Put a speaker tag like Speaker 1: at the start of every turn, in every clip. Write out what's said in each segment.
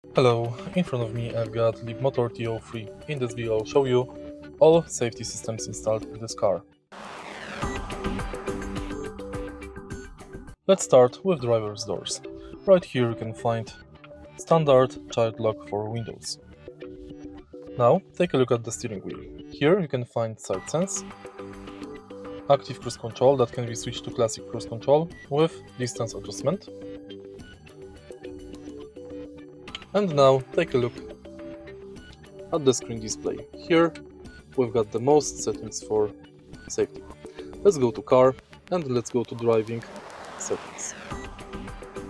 Speaker 1: Hello, in front of me I've got Leapmotor T03. In this video I'll show you all safety systems installed in this car. Let's start with driver's doors. Right here you can find standard child lock for Windows. Now take a look at the steering wheel. Here you can find side sense, active cruise control that can be switched to classic cruise control with distance adjustment. And now take a look at the screen display. Here we've got the most settings for safety. Let's go to car and let's go to driving settings.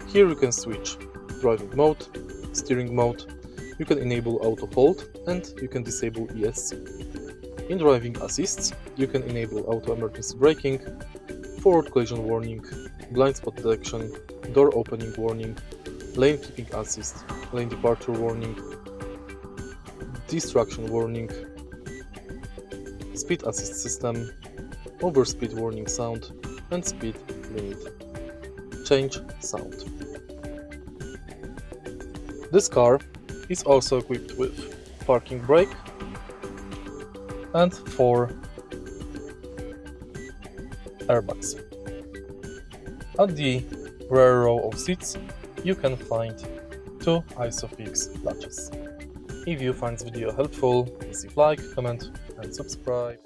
Speaker 1: Here you can switch driving mode, steering mode, you can enable auto hold and you can disable ESC. In driving assists you can enable auto emergency braking, forward collision warning, blind spot detection, door opening warning, lane keeping assist, lane departure warning, distraction warning, speed assist system, overspeed warning sound and speed limit change sound. This car is also equipped with parking brake and 4 airbags. At the rear row of seats you can find 2 ISOFIX latches. If you find this video helpful, please leave like, comment and subscribe.